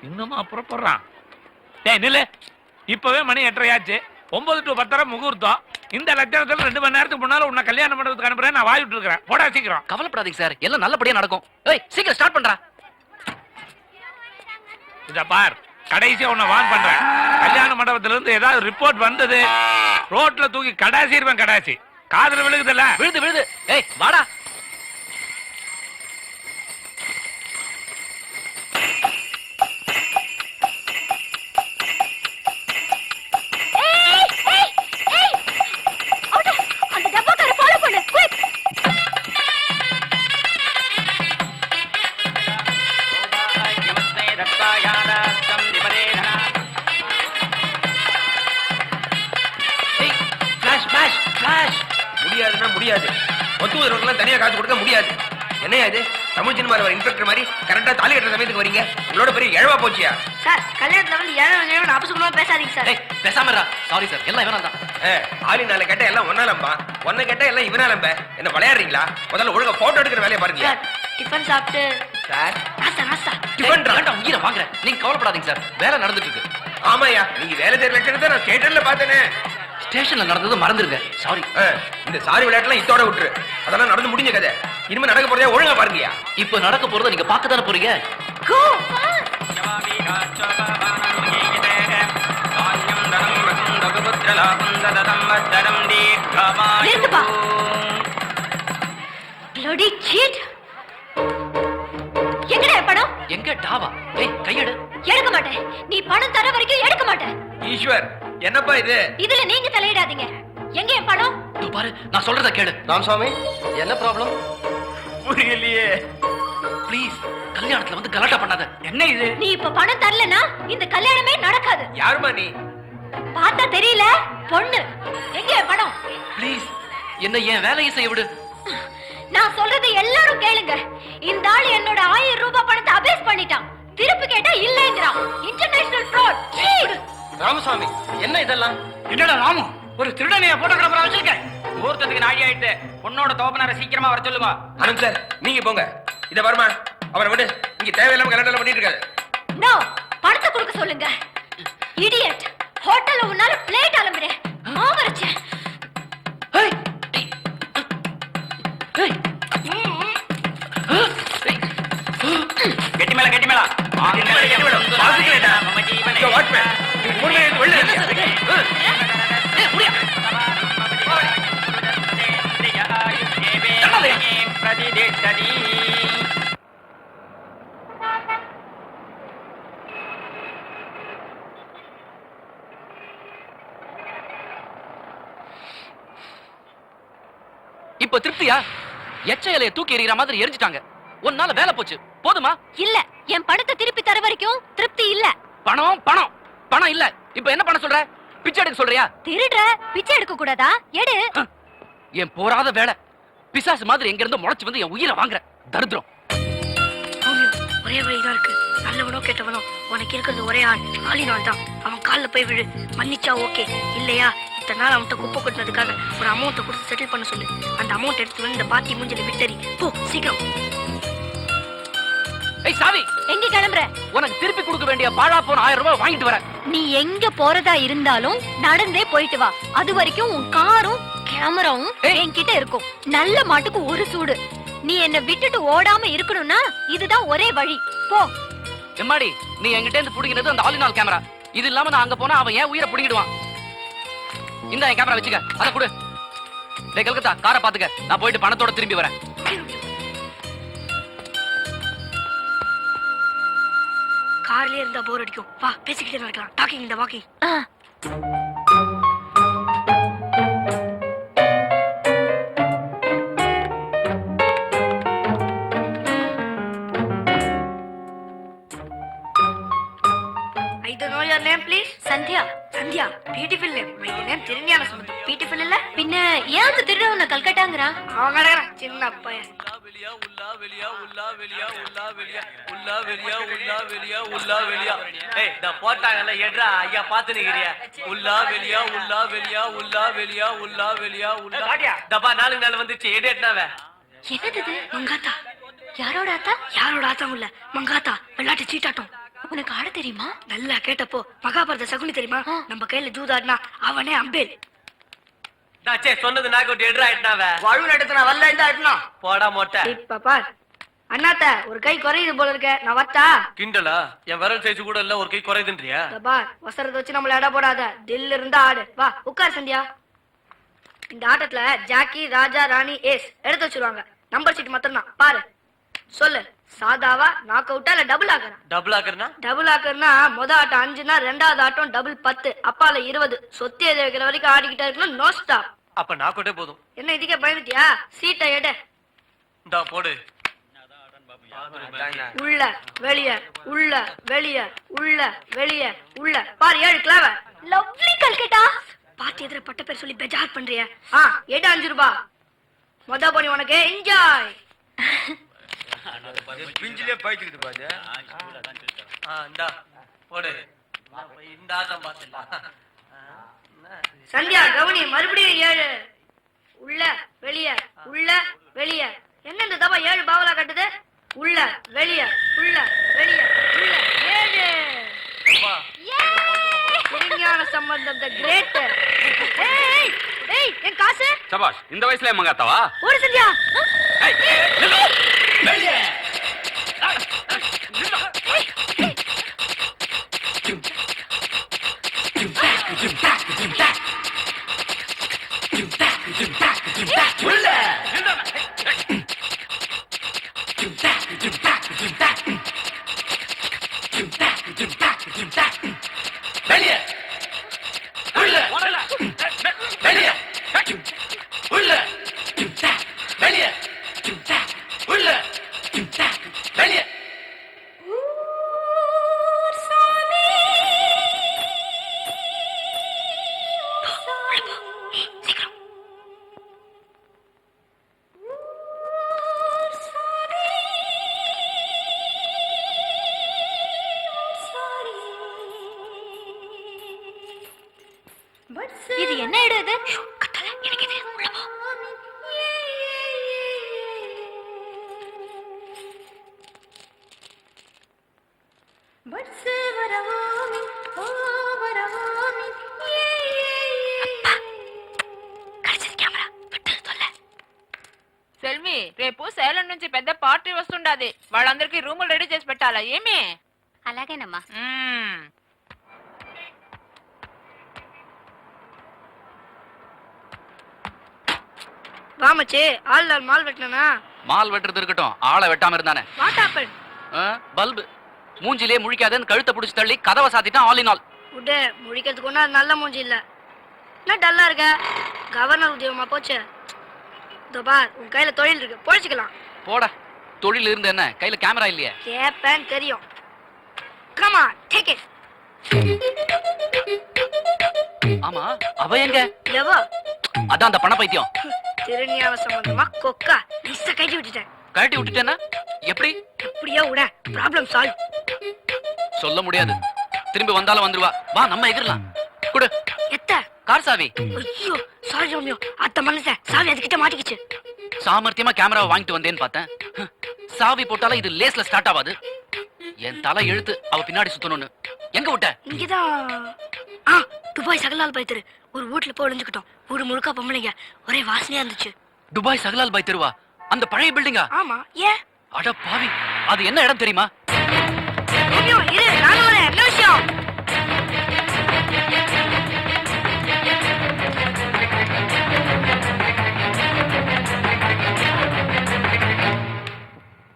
இன்னுமா புறப்படுறான்? டேய் நில்லு, இப்பவே மணி 8:30 9 to 10 முகூர்த்தம். இந்த லட்சணத்துல 2 மணி நேரத்துக்கு முன்னால உன்னை கல்யாண மண்டபத்துக்கு அனுப்புறேன். நான் வாய் விட்டு இருக்கிறேன். போடா சீக்கிரம். கவலைப்படாதீங்க சார், எல்லாம் நல்லபடியா நடக்கும். ஏய் சீக்கிரம் ஸ்டார்ட் பண்றா. இத பார், கடைசியா உன்னை வான் பண்றேன். கல்யாண மண்டபத்துல இருந்து ஏதாவது ரிப்போர்ட் வந்தது, ரோட்ல தூக்கி கடாசிருப்பேன். கடாசி காதுல விழுகுதுல்ல? விழுது விழுது. ஏய் வாடா. முடியாது, ஒத்துவதற்கெல்லாம் தனியா காசு கொடுக்க முடியாது. என்ன இது தமிழ் சினிமா இன்ஸ்பெக்டர் மாதிரி கரெக்டா தாலி கட்டுற சமயத்துக்கு வரீங்க? உங்களோட பெரிய இழவா போச்சியா சார்? கல்யாணத்துல வந்து ஏழை அபசுகுணமா பேசாதீங்க சார். பேசாம சாரி சார், எல்லாம் இவனால தான். ஆளி நாளை கேட்டா எல்லாம் ஒன்னாலம்பா, ஒன்ன கேட்டா எல்லாம் இவனாலம்ப. என்ன விளையாடுறீங்களா? முதல்ல ஒழுங்கா போட்டோ எடுக்கிற வேலையை பாருங்க. டிஃபன் சாப்பிட்டு சார் டிஃபன் உயிரை வாங்குறேன். நீங்க கவலைப்படாதீங்க சார், வேலை நடந்துட்டு இருக்கு. ஆமாயா, நீங்க வேலை செய்யற லட்சணத்தை நான் தியேட்டர்ல பார்த்தேனே. ஸ்டேஷன்ல நடந்தது மறந்துருங்க. சாரி. இந்த சாரி விளையாட்டுலாம் இதோட விட்டுரு. அதெல்லாம் நடந்து முடிஞ்ச கதை. இனிமே நடக்க போறதே ஒழுங்கா பாருங்கயா. இப்ப நடக்க போறத நீங்க பார்க்க தானே போறீங்க. பணம் எங்க டாவா? ஏய் கையெடு. எடுக்க மாட்டேன். நீ பணம் தர வரைக்கும் எடுக்க மாட்டேன். ஈஸ்வர், என்னப்பா இது? இதுல நீங்க தலையிடாதீங்க. எங்க என் பணம்? பாரு, நான் சொல்றத கேளு. ராமசாமி, என்ன ப்ராப்ளம்? புரியலையே. ப்ளீஸ், கல்யாணத்துல வந்து கலாட்டா பண்ணாத. என்ன இது? நீ இப்ப பணம் தரலனா இந்த கல்யாணமே நடக்காது. யாருமா நீ? பார்த்தா தெரியல, பொண்ணு. எங்க என் பணம்? ப்ளீஸ், என்ன என் வேலையை செய்ய விடு. நான் சொல்றதை எல்லாரும் கேளுங்க. இந்த ஆள் என்னோட 1000 ரூபாய் பணத்தை அபேஸ் பண்ணிட்டான். திருப்பி கேட்டா இல்லங்கறான். International fraud. ராமசாமி, என்ன இதெல்லாம்? என்னடா ராமு, ஒரு திருடனைய போட்டோகிராஃபரா வச்சிருக்க? முகூர்த்தத்துக்கு நாடி ஆயிட்டு பொண்ணோட தோப்பனார சீக்கிரமா வர சொல்லுங்க. அனந்த் சார், நீங்க போங்க. இத வருமா, அவரை விடு. இங்க தேவையில்லாம கலாட்டா பண்ணிட்டு இருக்காரு. நோ, பணத்தை கொடுக்க சொல்லுங்க. இடியட். ஹோட்டல்ல உன்னால பிளேட் அலம்புறே. ஆவரச்சே. ஏய் ஏய் கெட்டி மேல கெட்டி மேல பாசிக்கலேடா மம்மஜி வாட்மேன். நீ மூணே வெள்ள இப்ப திருப்தியா? எச்ச இலையை தூக்கி எறிகிற மாதிரி எரிஞ்சிட்டாங்க. உன்னால வேலை போச்சு, போதுமா? இல்ல, என் பணத்தை திருப்பி தர வரைக்கும் திருப்தி இல்ல. பணம் பணம் பணம் இல்ல. இப்ப என்ன பண்ண சொல்ற? பிச்சை எடுக்க சொல்றியா? திருடுற, பிச்சை எடுக்க கூடாதா? எடு. என் போராத வேலை. பிசாசு மாதிரி எங்க இருந்து முளைச்சு வந்து என் உயிரை வாங்குற தரித்திரம். ஒரே வழிதான் இருக்கு. நல்லவனோ கெட்டவனோ உனக்கு இருக்கிறது ஒரே ஆள். ஆளினால் தான். அவன் காலில் போய் விழு. மன்னிச்சா ஓகே, இல்லையா இத்தனை நாள் அவன்கிட்ட குப்பை கொட்டினதுக்காக ஒரு அமௌண்ட்டை கொடுத்து செட்டில் பண்ண சொல்லு. அந்த அமௌண்ட் எடுத்து வந்து இந்த பாத்தி மூஞ்சில விட்டறி போ சீக்கிரம். ஏய் சாவி, எங்க கிளம்புற? உனக்கு திருப்பி கொடுக்க வேண்டிய பாழா போன 1000 ரூபாய் வாங்கிட்டு வரேன். நீ எங்க போறதா இருந்தாலும் நடந்தே போயிட்டு வா. அது வரைக்கும் உன் காரும் கேமராவும் என்கிட்ட இருக்கும். நல்ல மாட்டுக்கு ஒரு சூடு. நீ என்ன விட்டுட்டு ஓடாம இருக்கணும்னா இதுதான் ஒரே வழி. போ. எம்மாடி, நீ என்கிட்ட இருந்து புடிக்கிறது அந்த ஆலினால் கேமரா. இது இல்லாம நான் அங்க போனா அவன் ஏன் உயிரை புடிங்கிடுவான். இந்த என் கேமரா வச்சுக்க, அதை கொடு. டேய் கல்கத்தா, காரை பாத்துக்க. நான் போயிட்டு பணத்தோட திரும்பி வரேன். கார்லயே இருந்தா போர் அடிக்கும். வா பேசிக்கிட்டே நடக்கலாம். டாக்கிங் இந்த walking. I don't know your name please. Sandhya. Sandhya, beautiful name. My name திருஞான சம்பந்தம். பியூட்டிஃபுல் இல்ல? பின்ன ஏன் திருடவன கல்கட்டாங்கறான்? அவன் நடக்கறான் சின்ன பையன். வெளியா உல்லா வெளியா உல்லா வெளியா உல்லா வெளியா உல்லா வெளியா உல்லா வெளியா உல்லா வெளியா. ஏய் த போட்டாங்கல ஏட்றா ஐயா பாத்து நிக்கிறியா? உல்லா வெளியா உல்லா வெளியா உல்லா வெளியா உல்லா வெளியா உல்லா. காடியா டப்பா 4 நாள் வந்துச்சு எடேட்னாவே. என்னது இது? மங்காத்தா. யாரோட ஆத்தா? யாரோட ஆத்தா இல்ல, மங்காத்தா. வெள்ளாட்டு சீட்டாட்டம். உனக்கு ஆட தெரியுமா? நல்லா கேட்டப்போ மகாபாரத சகுனி தெரியுமா? நம்ம கையில ஜூதாடினா அவனே அம்பேல். டாச்சே சொன்னது நாக்கு விட்டு எட்ரா ஆயிட்டாவ. வழுவு எடுத்து நான் வரல இந்த போடா மொட்டை. இப்ப பார் அண்ணாத்த ஒரு கை குறையுது போல இருக்க, நான் வட்டா? கிண்டலா? என் விரல் சைஸ் கூட இல்ல ஒரு கை குறையுதுன்றியா? இந்த பார் வசரத்தை வச்சு நம்மள எடை போடாத, தில் இருந்தா ஆடு. வா உட்கார் சந்தியா. இந்த ஆட்டத்துல ஜாக்கி, ராஜா, ராணி, ஏஸ் எடுத்து வச்சிருவாங்க. நம்பர் சீட் மாத்திரம் தான் பாரு. சொல்லு, சாதாவா, நாக் அவுட்டா இல்ல டபுள் ஆக்கறா? டபுள் ஆக்கறனா? டபுள் ஆக்கர்னா முத ஆட்டம் 5னா ரெண்டாவது ஆட்டம் டபுள் 10, அப்பால 20. சொத்து எழுதி வைக்கிற வரைக்கும் ஆடிக்கிட்டே இருக்கணும், நோ ஸ்டாப். அப்ப நாக்கோட்டே போதும். என்ன இதுக்கே பயந்துட்டியா? சீட்டை எடு. இந்தா போடு. உள்ள வெளிய உள்ள வெளிய உள்ள வெளிய உள்ள. பாரு 7 கிளாவ. லவ்லி கல்கட்டா. பாத்து எதிர பட்ட பேர் சொல்லி பெஜார் பண்றிய. எடு 5 ரூபாய். மொத போனி உனக்கு என்ஜாய். பிஞ்சிலே பாய்ச்சிக்கிட்டு பாரு. இந்தா போடு. இந்த ஆட்டம் பாத்துடலாம். சந்தியா கவுனி, மறுபடியும் 7. உள்ள வெளிய உள்ள வெளிய. என்ன இந்த தப்பா 7 பாவலா கட்டுது? உள்ள வெளிய உள்ள வெளிய உள்ள 7. திருஞான சம்பந்தம் தி கிரேட். ஏய் ஏய் என் காசு. சபாஷ், இந்த வயசுல மங்காத்தாவா? ஓடு சந்தியா. வெளியே உள்ள வெளியே உள்ள வெளியே உள்ள வெளியே. இது என்ன இடம் இது? கத்தாத, எனக்கு இது. உள்ள போ. సెల్వి, రేపు సేలం నుంచి పెద్ద పార్టీ వస్తుండాది. వాళ్ళందరికీ రూములు రెడీ చేసి పెట్టాలా ఏమి? అలాగేనమ్మా. வாமச்சே, ஆள் மால் வெட்டனா? மால் வெட்டுறது இருக்கட்டும், ஆளை வெட்டாம இருந்தானே. What happen? பல்பு மூஞ்சிலே முழிக்காதேன்னு கழுத்தை பிடிச்சி தள்ளி கதவை சாத்திட்டான். All in all. உடே முழிக்கிறதுக்கு ஒண்ணு நல்ல மூஞ்சி இல்ல. என்ன டல்லா இருக்க? கவர்னர் உத்தியோகமா போச்சு. இதோ பார், உன் கையில தொழில் இருக்கு, பொழைச்சிக்கலாம். போட, தொழில் இருந்து என்ன, கையில கேமரா இல்லையே. கேப்பேன் தெரியும். Come on, take it. ஆமா, அவ எங்க? எவோ? அதான் அந்த பண பைத்தியம். திருஞான சம்பந்தமா கொக்கா மிஸ்ஸ கட்டி விட்டுட்டேன். கழட்டி விட்டுட்டேன்னா எப்படி? எப்படியோ விட, ப்ராப்ளம் சால்வ். சொல்ல முடியாது, திரும்பி வந்தாலும் வந்துருவா. வா நம்ம எகிரலாம். குடு எத்த கார் சாவி. ஐயோ சாரி ரோமியோ, அத்த மனுஷன் சாவி அதுக்கிட்ட மாட்டிக்கிச்சு. சாமர்த்தியமா கேமராவை வாங்கிட்டு வந்தேன்னு பார்த்தேன். சாவி போட்டாலும் இது லேஸ்ல ஸ்டார்ட் ஆகாது. என் தலை எழுத்து அவ பின்னாடி சுத்தணும்னு. எங்க விட்ட? இங்கதான். துபாய் சகலால் பாய் தெரு. ஒரு வீட்டுல போய் ஒளிஞ்சுக்கிட்டோம். வீடு முழுக்க பொம்பளைங்க, ஒரே வாசனையா இருந்துச்சு. துபாய் சகலால் பாய் தெருவா? அந்த பழைய பில்டிங்கா? ஆமா. ஏன்? அட பாவி, அது என்ன இடம் தெரியுமா? ரோமியோ இரு, நான்